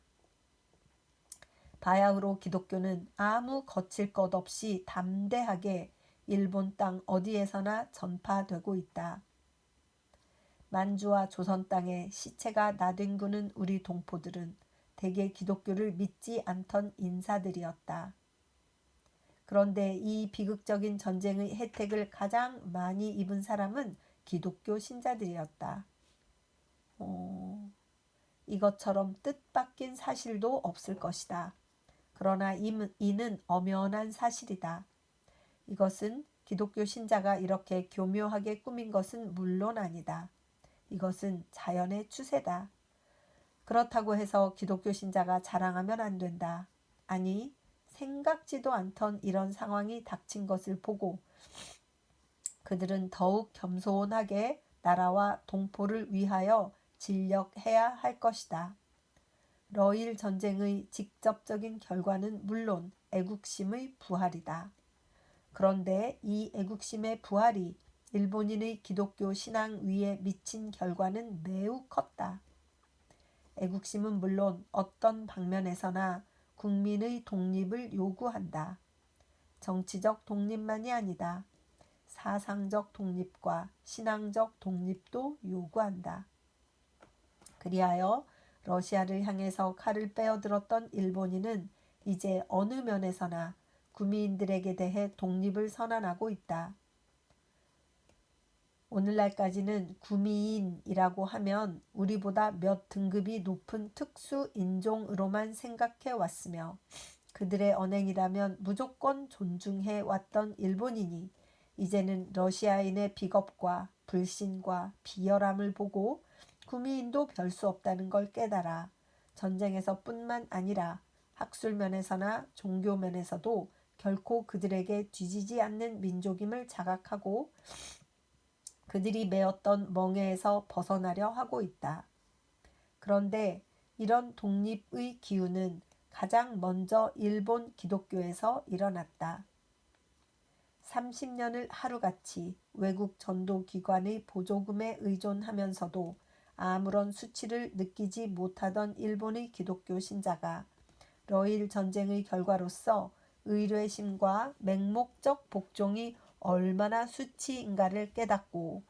바야흐로 기독교는 아무 거칠 것 없이 담대하게 일본 땅 어디에서나 전파되고 있다. 만주와 조선 땅에 시체가 나뒹구는 우리 동포들은 대개 기독교를 믿지 않던 인사들이었다. 그런데 이 비극적인 전쟁의 혜택을 가장 많이 입은 사람은 기독교 신자들이었다. 이것처럼 뜻밖인 사실도 없을 것이다. 그러나 이는 엄연한 사실이다. 이것은 기독교 신자가 이렇게 교묘하게 꾸민 것은 물론 아니다. 이것은 자연의 추세다. 그렇다고 해서 기독교 신자가 자랑하면 안 된다. 아니, 생각지도 않던 이런 상황이 닥친 것을 보고 그들은 더욱 겸손하게 나라와 동포를 위하여 진력해야 할 것이다. 러일 전쟁의 직접적인 결과는 물론 애국심의 부활이다. 그런데 이 애국심의 부활이 일본인의 기독교 신앙 위에 미친 결과는 매우 컸다. 애국심은 물론 어떤 방면에서나 국민의 독립을 요구한다. 정치적 독립만이 아니다. 사상적 독립과 신앙적 독립도 요구한다. 그리하여 러시아를 향해서 칼을 빼어들었던 일본인은 이제 어느 면에서나 구미인들에게 대해 독립을 선언하고 있다. 오늘날까지는 구미인이라고 하면 우리보다 몇 등급이 높은 특수 인종으로만 생각해 왔으며 그들의 언행이라면 무조건 존중해 왔던 일본인이 이제는 러시아인의 비겁과 불신과 비열함을 보고 구미인도 별 수 없다는 걸 깨달아 전쟁에서 뿐만 아니라 학술 면에서나 종교 면에서도 결코 그들에게 뒤지지 않는 민족임을 자각하고 그들이 메었던 멍에에서 벗어나려 하고 있다. 그런데 이런 독립의 기운은 가장 먼저 일본 기독교에서 일어났다. 30년을 하루같이 외국 전도기관의 보조금에 의존하면서도 아무런 수치를 느끼지 못하던 일본의 기독교 신자가 러일 전쟁의 결과로서 의뢰심과 맹목적 복종이 얼마나 수치인가를 깨닫고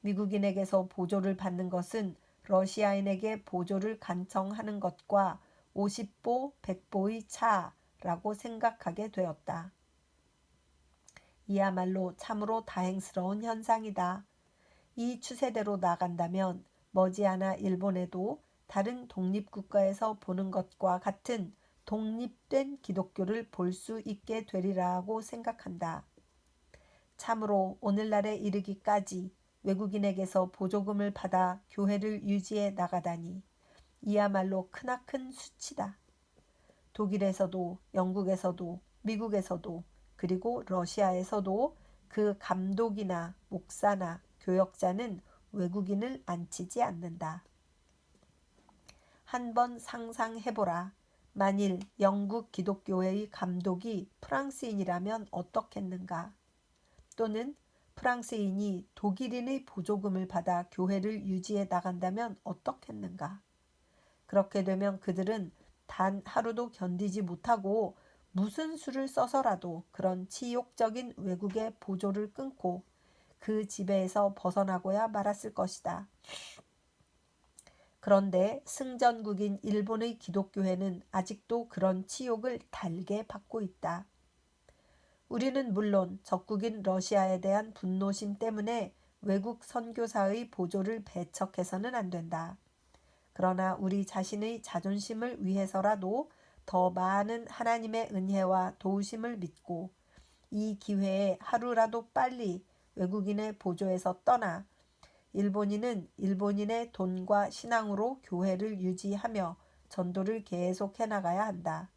미국인에게서 보조를 받는 것은 러시아인에게 보조를 간청하는 것과 50보 100보의 차라고 생각하게 되었다. 이야말로 참으로 다행스러운 현상이다. 이 추세대로 나간다면 머지않아 일본에도 다른 독립국가에서 보는 것과 같은 독립된 기독교를 볼 수 있게 되리라고 생각한다. 참으로 오늘날에 이르기까지 외국인에게서 보조금을 받아 교회를 유지해 나가다니 이야말로 크나큰 수치다. 독일에서도 영국에서도 미국에서도 그리고 러시아에서도 그 감독이나 목사나 교역자는 외국인을 앉히지 않는다. 한번 상상해보라. 만일 영국 기독교회의 감독이 프랑스인이라면 어떻겠는가? 또는 프랑스인이 독일인의 보조금을 받아 교회를 유지해 나간다면 어떻겠는가? 그렇게 되면 그들은 단 하루도 견디지 못하고 무슨 수를 써서라도 그런 치욕적인 외국의 보조를 끊고 그 지배에서 벗어나고야 말았을 것이다. 그런데 승전국인 일본의 기독교회는 아직도 그런 치욕을 달게 받고 있다. 우리는 물론 적국인 러시아에 대한 분노심 때문에 외국 선교사의 보조를 배척해서는 안 된다. 그러나 우리 자신의 자존심을 위해서라도 더 많은 하나님의 은혜와 도우심을 믿고 이 기회에 하루라도 빨리 외국인의 보조에서 떠나 일본인은 일본인의 돈과 신앙으로 교회를 유지하며 전도를 계속해 나가야 한다.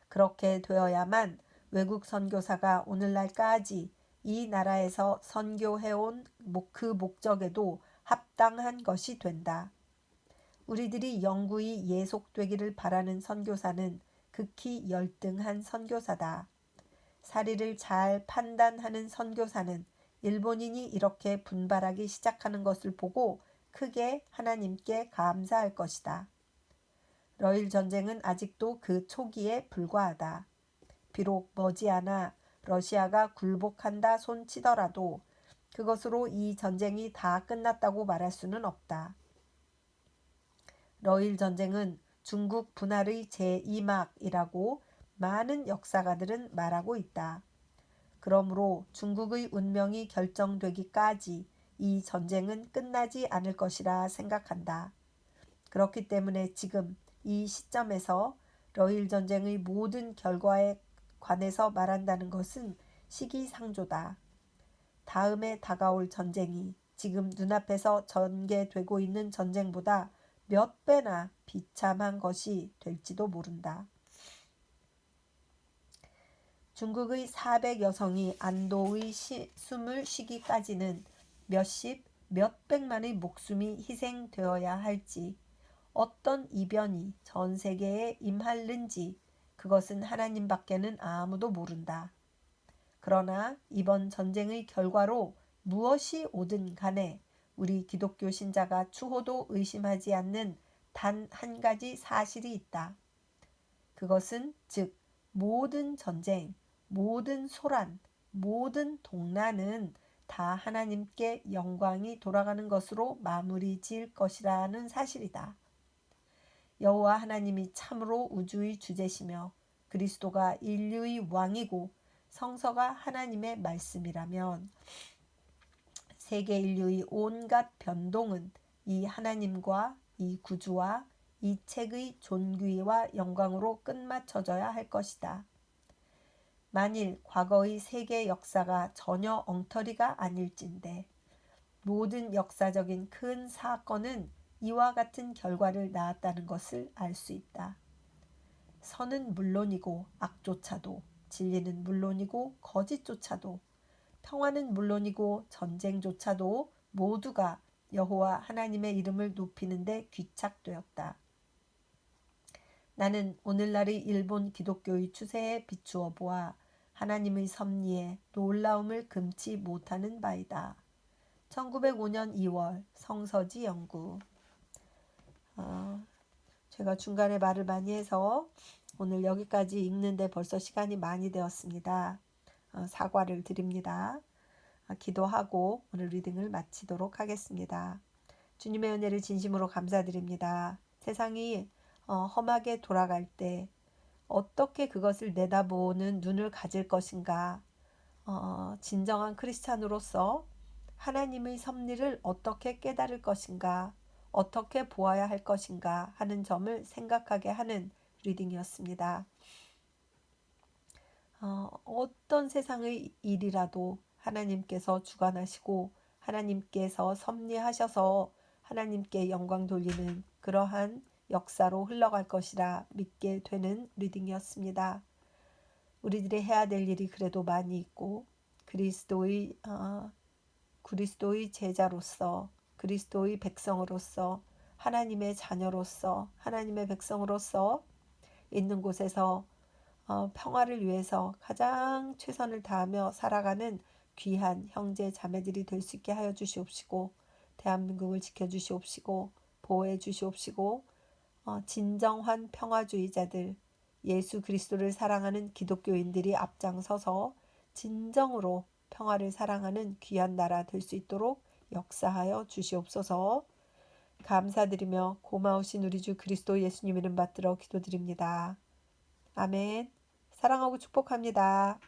그렇게 되어야만 외국 선교사가 오늘날까지 이 나라에서 선교해온 그 목적에도 합당한 것이 된다. 우리들이 영구히 예속되기를 바라는 선교사는 극히 열등한 선교사다. 사리를 잘 판단하는 선교사는 일본인이 이렇게 분발하기 시작하는 것을 보고 크게 하나님께 감사할 것이다. 러일 전쟁은 아직도 그 초기에 불과하다. 비록 머지않아 러시아가 굴복한다 손치더라도 그것으로 이 전쟁이 다 끝났다고 말할 수는 없다. 러일 전쟁은 중국 분할의 제2막이라고 많은 역사가들은 말하고 있다. 그러므로 중국의 운명이 결정되기까지 이 전쟁은 끝나지 않을 것이라 생각한다. 그렇기 때문에 지금 이 시점에서 러일 전쟁의 모든 결과에 관해서 말한다는 것은 시기상조다. 다음에 다가올 전쟁이 지금 눈앞에서 전개되고 있는 전쟁보다 몇 배나 비참한 것이 될지도 모른다. 중국의 400여성이 안도의 숨을 쉬기까지는 몇십, 몇백만의 목숨이 희생되어야 할지, 어떤 이변이 전 세계에 임할는지 그것은 하나님밖에는 아무도 모른다. 그러나 이번 전쟁의 결과로 무엇이 오든 간에 우리 기독교 신자가 추호도 의심하지 않는 단 한 가지 사실이 있다. 그것은 즉 모든 전쟁, 모든 소란, 모든 동란은 다 하나님께 영광이 돌아가는 것으로 마무리 지을 것이라는 사실이다. 여호와 하나님이 참으로 우주의 주제시며 그리스도가 인류의 왕이고 성서가 하나님의 말씀이라면 세계 인류의 온갖 변동은 이 하나님과 이 구주와 이 책의 존귀와 영광으로 끝마쳐져야 할 것이다. 만일 과거의 세계 역사가 전혀 엉터리가 아닐진데 모든 역사적인 큰 사건은 이와 같은 결과를 낳았다는 것을 알 수 있다. 선은 물론이고 악조차도, 진리는 물론이고 거짓조차도, 평화는 물론이고 전쟁조차도 모두가 여호와 하나님의 이름을 높이는 데 귀착되었다. 나는 오늘날의 일본 기독교의 추세에 비추어 보아 하나님의 섭리에 놀라움을 금치 못하는 바이다. 1905년 2월 성서지 연구. 제가 중간에 말을 많이 해서 오늘 여기까지 읽는데 벌써 시간이 많이 되었습니다. 사과를 드립니다. 기도하고 오늘 리딩을 마치도록 하겠습니다. 주님의 은혜를 진심으로 감사드립니다. 세상이 험하게 돌아갈 때 어떻게 그것을 내다보는 눈을 가질 것인가, 진정한 크리스찬으로서 하나님의 섭리를 어떻게 깨달을 것인가, 어떻게 보아야 할 것인가 하는 점을 생각하게 하는 리딩이었습니다. 어떤 세상의 일이라도 하나님께서 주관하시고 하나님께서 섭리하셔서 하나님께 영광 돌리는 그러한 역사로 흘러갈 것이라 믿게 되는 리딩이었습니다. 우리들이 해야 될 일이 그래도 많이 있고 그리스도의 제자로서, 그리스도의 백성으로서, 하나님의 자녀로서, 하나님의 백성으로서 있는 곳에서 평화를 위해서 가장 최선을 다하며 살아가는 귀한 형제 자매들이 될 수 있게 하여 주시옵시고, 대한민국을 지켜주시옵시고 보호해 주시옵시고, 진정한 평화주의자들, 예수 그리스도를 사랑하는 기독교인들이 앞장서서 진정으로 평화를 사랑하는 귀한 나라 될 수 있도록 역사하여 주시옵소서. 감사드리며 고마우신 우리 주 그리스도 예수님 이름 받들어 기도드립니다. 아멘. 사랑하고 축복합니다.